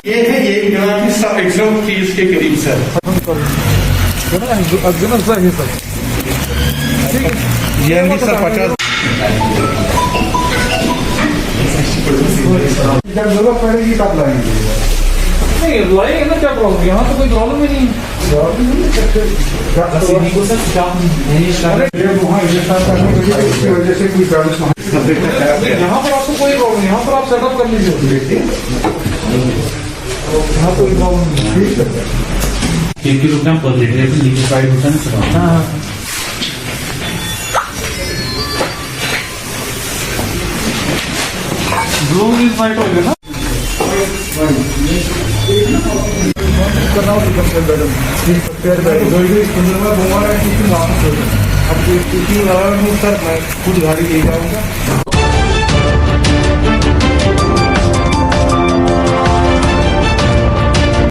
ये है ये 130 के करीब सर। ये नहीं सर 50 जब जरूरत पड़ेगी तब लाएंगे। नहीं लाएंगे ना, क्या प्रॉब्लम, यहाँ तो कोई प्रॉब्लम ही नहीं। वहाँ इंतजार करने के लिए इसकी वजह से कोई प्रॉब्लम यहाँ पर आपको कोई प्रॉब्लम, यहाँ पर आप सेटअप कर लीजिए, यहाँ कोई प्रॉब्लम नहीं। एक किलो क्या पर लीटर लिक्विफाइड होता है ना सर। हाँ ब्लू लिक्विफाइड हो गया ना। अब खुद गाड़ी ले जाऊंगा।